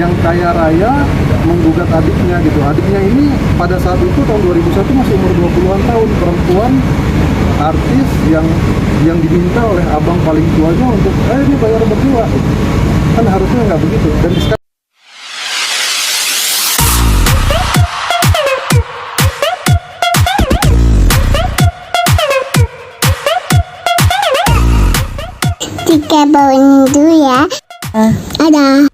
yang kaya raya menggugat adiknya gitu. Adiknya ini pada saat itu tahun 2001 masih umur 20-an tahun, perempuan artis yang diminta oleh abang paling tuanya untuk ini bayar berdua. Kan harusnya nggak begitu. Dan sekarang Jika bawain dulu ya. Ada.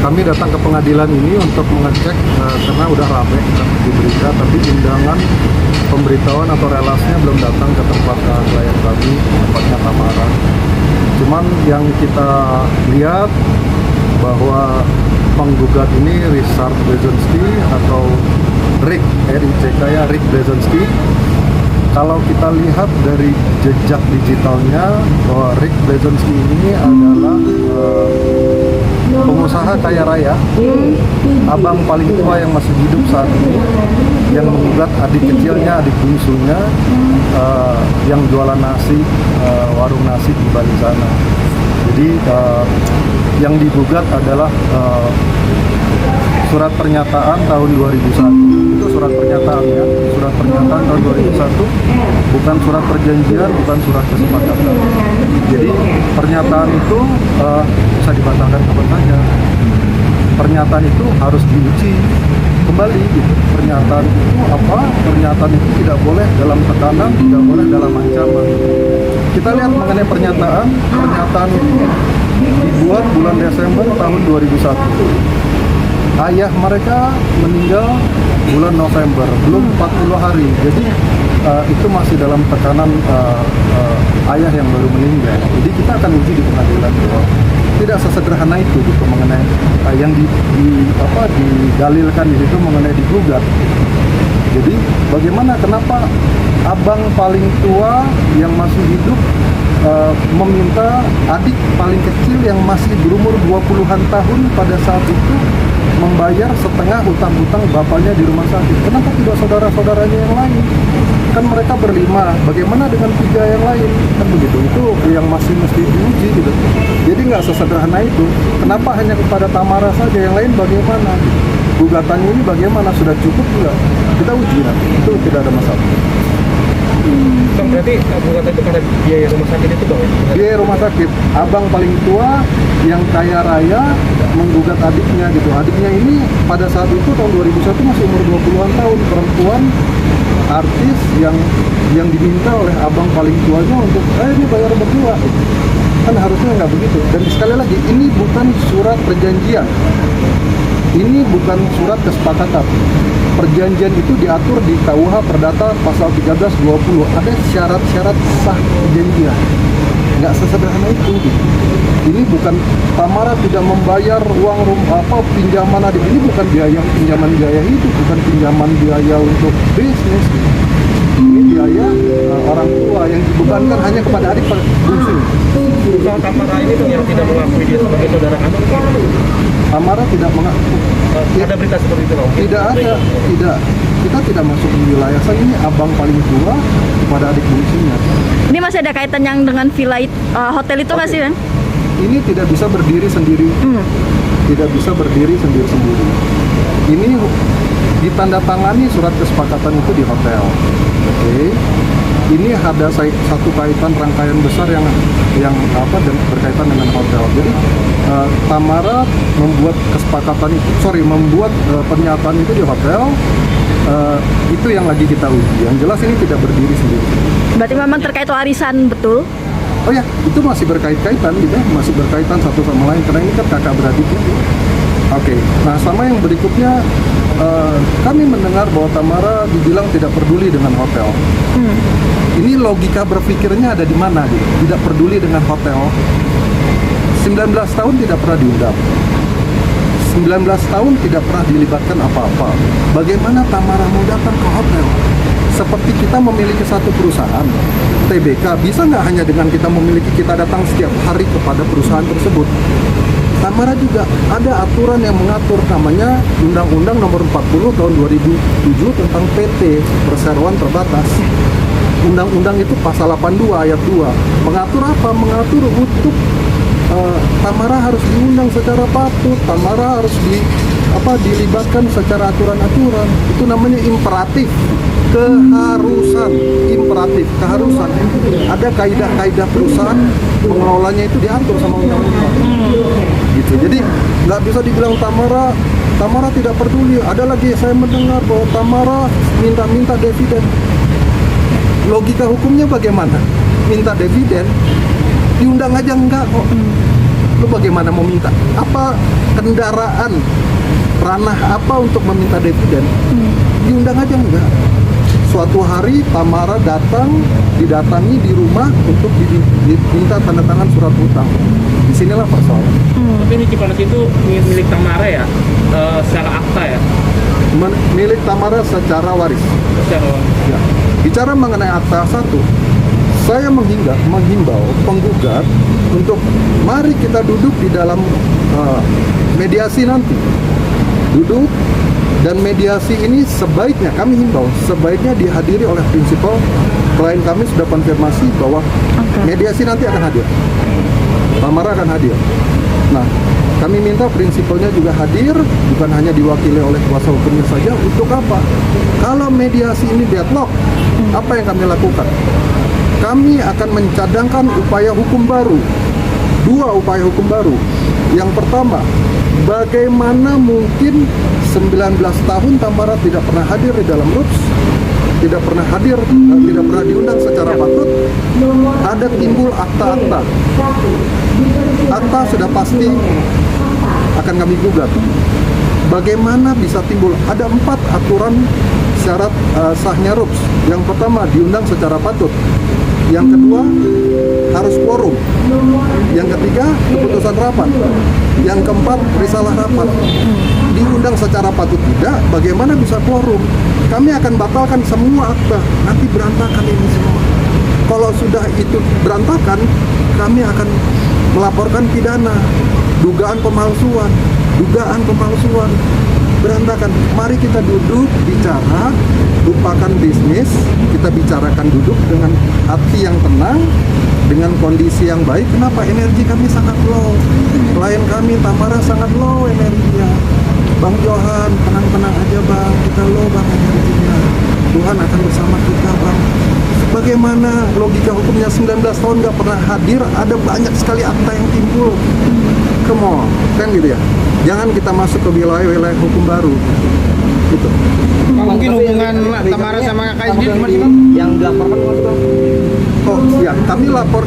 kami datang ke pengadilan ini untuk mengecek karena udah rame di berita, tapi undangan pemberitahuan atau relasnya belum datang ke tempat klien kami, tempatnya Tamara. Cuman yang kita lihat bahwa penggugat ini Richard Blazonski atau Rick, R-I-C-K ya, Rick Blazonski. Kalau kita lihat dari jejak digitalnya, bahwa Rick Blazonski ini adalah pengusaha kaya raya, abang paling tua yang masih hidup saat ini, yang menggugat adik kecilnya, adik bungsunya, yang jualan nasi, warung nasi di Bali sana. Jadi yang digugat adalah surat pernyataan tahun 2001. Itu surat pernyataan ya, surat pernyataan tahun 2001, bukan surat perjanjian, bukan surat kesepakatan. Jadi pernyataan itu bisa dibatalkan kapan saja. Pernyataan itu harus diuji kembali gitu. Pernyataan itu apa? Pernyataan itu tidak boleh dalam tekanan, tidak boleh dalam ancaman. Kita lihat mengenai pernyataan itu dibuat bulan Desember tahun 2001. Ayah mereka meninggal bulan November, belum 40 hari. Jadi itu masih dalam tekanan ayah yang baru meninggal. Jadi kita akan uji di pengadilan bahwa tidak sesederhana itu gitu mengenai yang didalilkan di situ mengenai digugat. Jadi bagaimana, kenapa abang paling tua yang masih hidup meminta adik paling kecil yang masih berumur 20-an tahun pada saat itu membayar setengah hutang-hutang bapaknya di rumah sakit. Kenapa tidak saudara-saudaranya yang lain? Kan mereka berlima, bagaimana dengan 3 yang lain? Kan begitu, itu yang masih mesti diuji gitu. Jadi nggak sesederhana itu. Kenapa hanya kepada Tamara saja, yang lain bagaimana? Gugatannya ini bagaimana, sudah cukup juga? Kita uji nanti, itu tidak ada masalah. Bang, berarti gugatan itu karena biaya rumah sakit itu bang? Biaya rumah sakit, abang paling tua yang kaya raya menggugat adiknya gitu. Adiknya ini pada saat itu tahun 2001 masih umur 20-an tahun, perempuan artis yang diminta oleh abang paling tuanya untuk ini bayar berdua. Kan harusnya nggak begitu. Dan sekali lagi, ini bukan surat perjanjian, ini bukan surat kesepakatan. Perjanjian itu diatur di KUH Perdata pasal 1320. Ada syarat-syarat sah perjanjian. Nggak sesederhana itu. Ini bukan, Tamara tidak membayar uang pinjaman adik. Ini bukan pinjaman biaya hidup, bukan pinjaman biaya untuk bisnis. Ini biaya orang tua yang dibebankan hanya kepada adik bungsu. Soal Tamara ini tuh yang tidak mengakui dia sebagai saudara kandung. Tamara tidak mengaku. Ada berita seperti itu bang? Tidak ada, kita tidak masuk di wilayah saya. Ini abang paling tua kepada adik bungsunya. Ini masih ada kaitan yang dengan villa hotel itu nggak sih, Bang? Ini tidak bisa berdiri sendiri, tidak bisa berdiri sendiri-sendiri. Ini ditandatangani surat kesepakatan itu di hotel. Oke. Ini ada satu kaitan rangkaian besar yang berkaitan dengan hotel. Jadi Tamara membuat pernyataan itu di hotel. Itu yang lagi kita uji. Yang jelas ini tidak berdiri sendiri. Berarti memang terkait warisan, betul? Oh ya, itu masih berkaitan gitu, masih berkaitan satu sama lain karena ini kan kakak beradik itu. Oke. Nah, sama yang berikutnya, kami mendengar bahwa Tamara dibilang tidak peduli dengan hotel. Ini logika berpikirnya ada di mana gitu? Tidak peduli dengan hotel. 19 tahun tidak pernah diundang. 19 tahun tidak pernah dilibatkan apa-apa. Bagaimana Tamara mau datang ke hotel? Seperti kita memiliki satu perusahaan, TBK, bisa nggak hanya dengan kita datang setiap hari kepada perusahaan tersebut? Tamara juga ada aturan yang mengatur, namanya Undang-Undang Nomor 40 Tahun 2007 tentang PT Perseroan Terbatas. Undang-undang itu pasal 82 ayat 2 mengatur apa? Mengatur untuk Tamara harus diundang secara patut, Tamara harus dilibatkan secara aturan-aturan. Itu namanya imperatif, keharusan, keharusan. Ada kaidah-kaidah perusahaan pengelolanya itu diatur sama undang-undang. Gitu. Jadi nggak bisa dibilang Tamara tidak peduli. Ada lagi saya mendengar bahwa Tamara minta dividen. Logika hukumnya bagaimana? Minta dividen, diundang aja enggak kok. Lu bagaimana mau minta? Apa kendaraan, ranah apa untuk meminta dividen? Diundang aja enggak. Suatu hari Tamara didatangi di rumah untuk diminta tanda tangan surat utang. Disinilah persoalan. Tapi ini Cipanas itu milik Tamara ya, secara akta ya? Milik Tamara secara waris. Secara Ya. Bicara mengenai akta 1, saya menghimbau penggugat untuk mari kita duduk di dalam mediasi nanti. Duduk, dan mediasi ini sebaiknya kami himbau sebaiknya dihadiri oleh prinsipal. Klien kami sudah konfirmasi bahwa mediasi nanti akan hadir. Tamara akan hadir. Nah, kami minta prinsipalnya juga hadir, bukan hanya diwakili oleh kuasa hukumnya saja. Untuk apa? Kalau mediasi ini deadlock, apa yang kami lakukan? Kami akan mencadangkan upaya hukum baru. 2 upaya hukum baru. Yang pertama, bagaimana mungkin 19 tahun Tamara tidak pernah hadir di dalam RUPS, tidak pernah hadir, tidak pernah diundang secara patut, ada timbul akta-akta. Akta sudah pasti akan kami gugat. Bagaimana bisa timbul? Ada 4 aturan syarat sahnya RUPS. Yang pertama, diundang secara patut. Yang kedua, harus quorum. Yang ketiga, keputusan rapat. Yang keempat, risalah rapat. Diundang secara patut tidak, bagaimana bisa quorum? Kami akan batalkan semua akta. Nanti berantakan ini semua. Kalau sudah itu berantakan, kami akan melaporkan pidana, dugaan pemalsuan, berantakan. Mari kita duduk bicara, lupakan bisnis, kita bicarakan duduk dengan hati yang tenang, dengan kondisi yang baik. Kenapa? Energi kami sangat low, klien kami Tamara sangat low energinya. Bang Johan, tenang-tenang aja bang, kita low bang energinya. Tuhan akan bersama kita bang. Bagaimana logika hukumnya 19 tahun nggak pernah hadir, ada banyak sekali akta yang timbul. Come on, kan gitu ya. Jangan kita masuk ke wilayah-wilayah hukum baru. Gitu. mungkin hubungan Tamara sama kakak sendiri gimana sih Bang? Yang dilaporkan Mas Bang? Oh ya, kami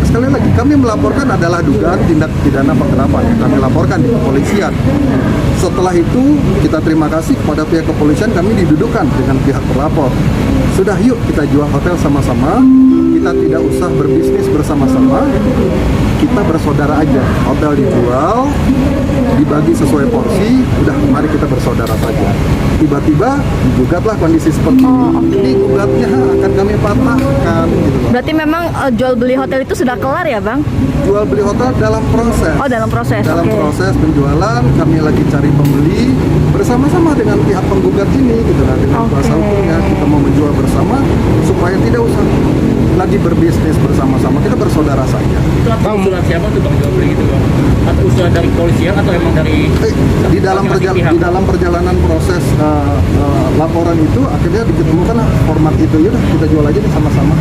sekali lagi kami melaporkan adalah dugaan tindak pidana penggelapan. Kami laporkan di kepolisian. Setelah itu kita terima kasih kepada pihak kepolisian, kami didudukkan dengan pihak terlapor. Sudah, yuk kita jual hotel sama-sama. Kita tidak usah berbisnis bersama-sama. Kita bersaudara aja. Hotel dijual, dibagi sesuai porsi. Udah, mari kita bersaudara saja. Tiba-tiba digugatlah kondisi seperti ini. Ini gugatnya akan kami patahkan. Gitu. Berarti memang jual beli hotel itu sudah kelar ya Bang? Jual beli hotel dalam proses. Oh, dalam proses. Dalam Oke. proses penjualan, kami lagi cari pembeli bersama-sama dengan pihak penggugat ini, gitu lah, dengan Oke. kuasa hukumnya. Kita mau menjual bersama supaya tidak usah lagi berbisnis bersama-sama. Kita bersaudara saja. Itu atas usulan siapa tuh Bang jual beli gitu Bang? Atau usulan dari kepolisian atau emang dari Di dalam perjalanan proses laporan itu akhirnya diketemukan format itu, yaudah kita jual aja nih sama-sama.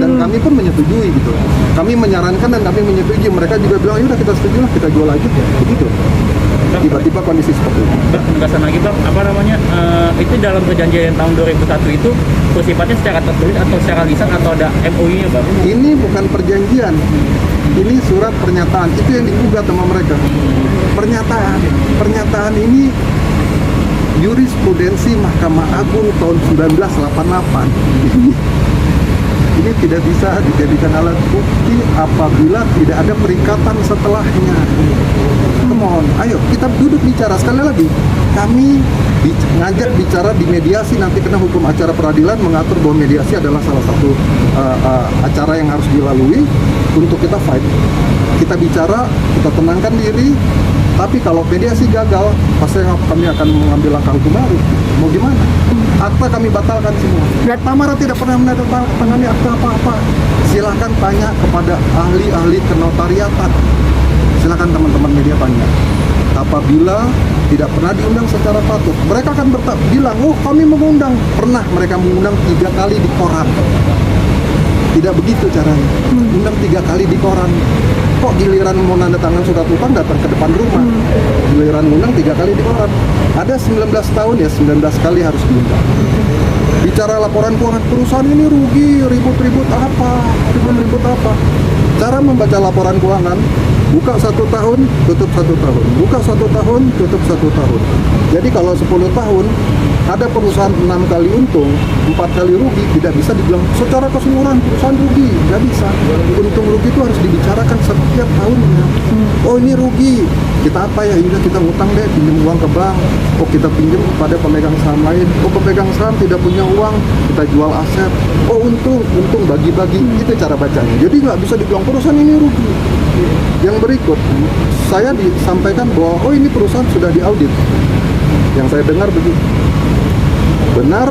Dan kami pun menyetujui gitu. Kami menyarankan dan kami menyetujui. Mereka juga bilang yaudah kita setuju lah, kita jual aja ya. Begitu. Tiba-tiba kondisi seperti itu. Bang, penegasan lagi Bang, apa namanya, itu dalam perjanjian tahun 2001 itu bersifatnya secara tertulis atau secara lisan atau ada MOU-nya Bang? Ini bukan perjanjian, ini surat pernyataan. Itu yang digugat sama mereka. Pernyataan ini jurisprudensi Mahkamah Agung tahun 1988. Ini tidak bisa dijadikan alat bukti apabila tidak ada perikatan setelahnya. Come on, ayo kita duduk bicara. Sekali lagi, kami ngajak bicara di mediasi nanti, karena hukum acara peradilan mengatur bahwa mediasi adalah salah satu acara yang harus dilalui untuk kita fight. Kita bicara, kita tenangkan diri. Tapi kalau mediasi gagal, pasti kami akan mengambil langkah hukum baru. Mau gimana? Akta kami batalkan semua. Tamara tidak pernah menandatangani akta apa-apa. Silahkan tanya kepada ahli-ahli kenotariatan. Silakan teman-teman media tanya. Apabila tidak pernah diundang secara patut, mereka akan bilang, oh kami mengundang. Pernah mereka mengundang 3 kali di koran. Tidak begitu caranya. Undang 3 kali di koran. Kok giliran mau nanda tangan surat utang datang ke depan rumah. Giliran undang 3 kali di koran. Ada 19 tahun ya, 19 kali harus diundang. Bicara laporan keuangan perusahaan ini rugi, ribut-ribut apa? Cara membaca laporan keuangan, buka 1 tahun, tutup 1 tahun. Buka 1 tahun, tutup 1 tahun. Jadi kalau 10 tahun, ada perusahaan 6 kali untung, 4 kali rugi, tidak bisa dibilang secara keseluruhan perusahaan rugi. Nggak bisa. Untung rugi itu harus dibicarakan setiap tahunnya. Oh ini rugi, kita apa ya? Yaudah kita ngutang deh, pinjam uang ke bank. Oh kita pinjam kepada pemegang saham lain. Oh pemegang saham tidak punya uang, kita jual aset. Oh untung bagi-bagi. Itu cara bacanya. Jadi nggak bisa dibilang perusahaan ini rugi. Yang berikut, saya disampaikan bahwa oh ini perusahaan sudah diaudit. Yang saya dengar begitu. Benar,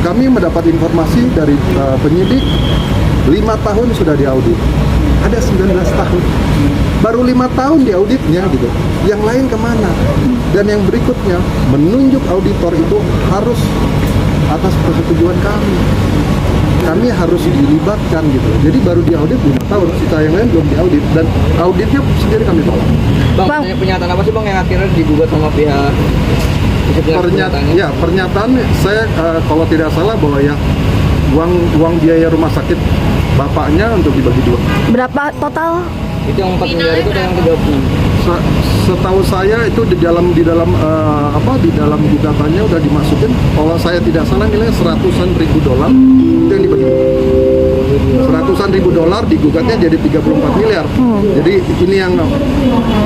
kami mendapat informasi dari penyidik 5 tahun sudah diaudit. Ada 19 tahun. Baru 5 tahun diauditnya gitu. Yang lain kemana? Dan yang berikutnya, menunjuk auditor itu harus atas persetujuan kami. Kami harus dilibatkan gitu. Jadi baru diaudit 5 tahun, sisa yang lain belum diaudit. Dan auditnya sendiri kami tolak. Bang, pernyataan apa sih bang yang akhirnya digugat sama pihak? Pernyataan saya kalau tidak salah bahwa ya uang biaya rumah sakit bapaknya untuk dibagi 2. Berapa total? Itu yang 4 miliar itu yang 30. Setahu saya itu di dalam gugatannya udah dimasukin, kalau saya tidak salah nilai $100-an ribu itu yang dibagi. $100-an ribu digugatnya jadi 34 miliar. Jadi ini yang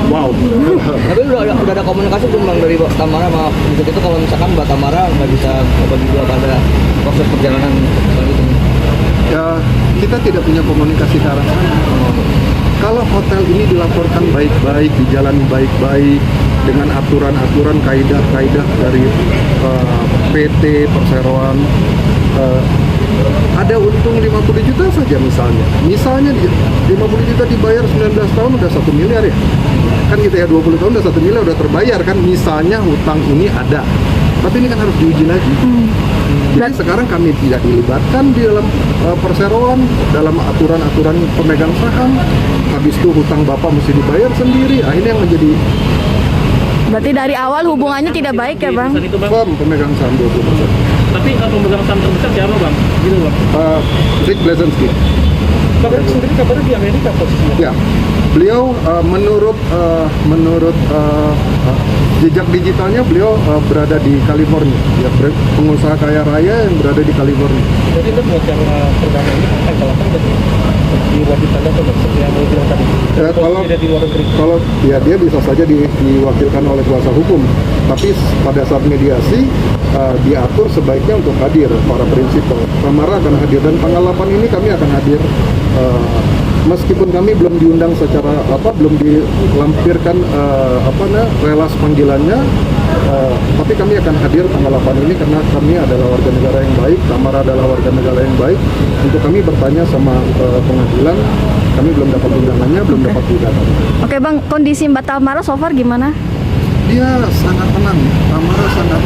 wow. Tapi udah ada komunikasi belum bang dari Mbak Tamara sama untuk itu kalau misalkan Mbak Tamara nggak bisa bagi 2 pada proses perjalanan selanjutnya? Ya kita tidak punya komunikasi ke arah sana. Kalau hotel ini dilaporkan baik-baik, dijalani baik-baik dengan aturan-aturan, kaidah-kaidah dari PT Perseroan, ada untung 50 juta saja misalnya 50 juta dibayar 19 tahun udah 1 miliar ya kan gitu ya, 20 tahun udah 1 miliar udah terbayar kan, misalnya hutang ini ada, tapi ini kan harus diuji lagi. Jadi sekarang kami tidak dilibatkan di dalam perseroan, dalam aturan-aturan pemegang saham. Habis itu hutang bapak mesti dibayar sendiri. Ini yang menjadi. Berarti dari awal hubungannya tidak baik ya bang? Itu, bang. Firm pemegang saham 20%. Tapi pemegang saham terbesar siapa bang? Gitu bang. Rick Blazinski. Bang sendiri kabarnya di Amerika posisinya. Ya, beliau menurut jejak digitalnya beliau berada di California. Ya, pengusaha kaya raya yang berada di California. Jadi itu buat yang perdana ini akan jalankan diwajibkan atau seperti yang mau bilang tadi. Kalau ya dia bisa saja diwakilkan oleh kuasa hukum, tapi pada saat mediasi diatur sebaiknya untuk hadir para prinsipal. Tamara akan hadir dan tanggal 8 ini kami akan hadir. Meskipun kami belum diundang secara belum dilampirkan relas panggilannya, tapi kami akan hadir tanggal 8 ini karena kami adalah warga negara yang baik, Tamara adalah warga negara yang baik. Untuk kami bertanya sama pengadilan, kami belum dapat undangannya, belum dapat gugatan. Oke bang, kondisi Mbak Tamara so far gimana? Dia sangat tenang, Tamara sangat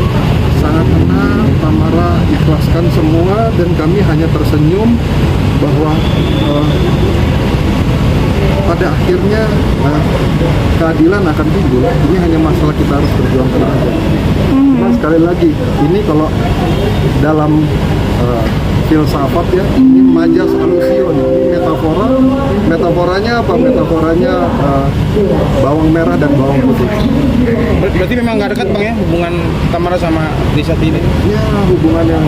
tenang, Tamara ikhlaskan semua dan kami hanya tersenyum bahwa pada akhirnya keadilan akan timbul. Ini hanya masalah kita harus berjuangkan aja. Cuma sekali lagi, ini kalau dalam filsafat ya, ini majas alusion, ini metaforanya apa? Metaforanya bawang merah dan bawang putih. Berarti memang nggak dekat bang ya hubungan Tamara sama Risat ini? Ya hubungan yang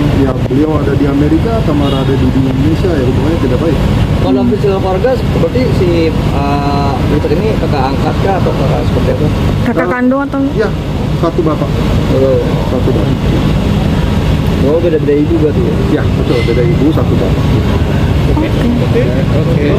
beliau ada di Amerika, Tamara ada di Indonesia, ya hubungannya tidak baik. Kalau istilah keluarga berarti si Risat ini kakak angkat kah atau kakak seperti apa? Kakak kandung atau? Ya, satu bapak. Satu bapak. Oh beda-beda ibu berarti ya? Ya betul, beda ibu satu bapak. Oke.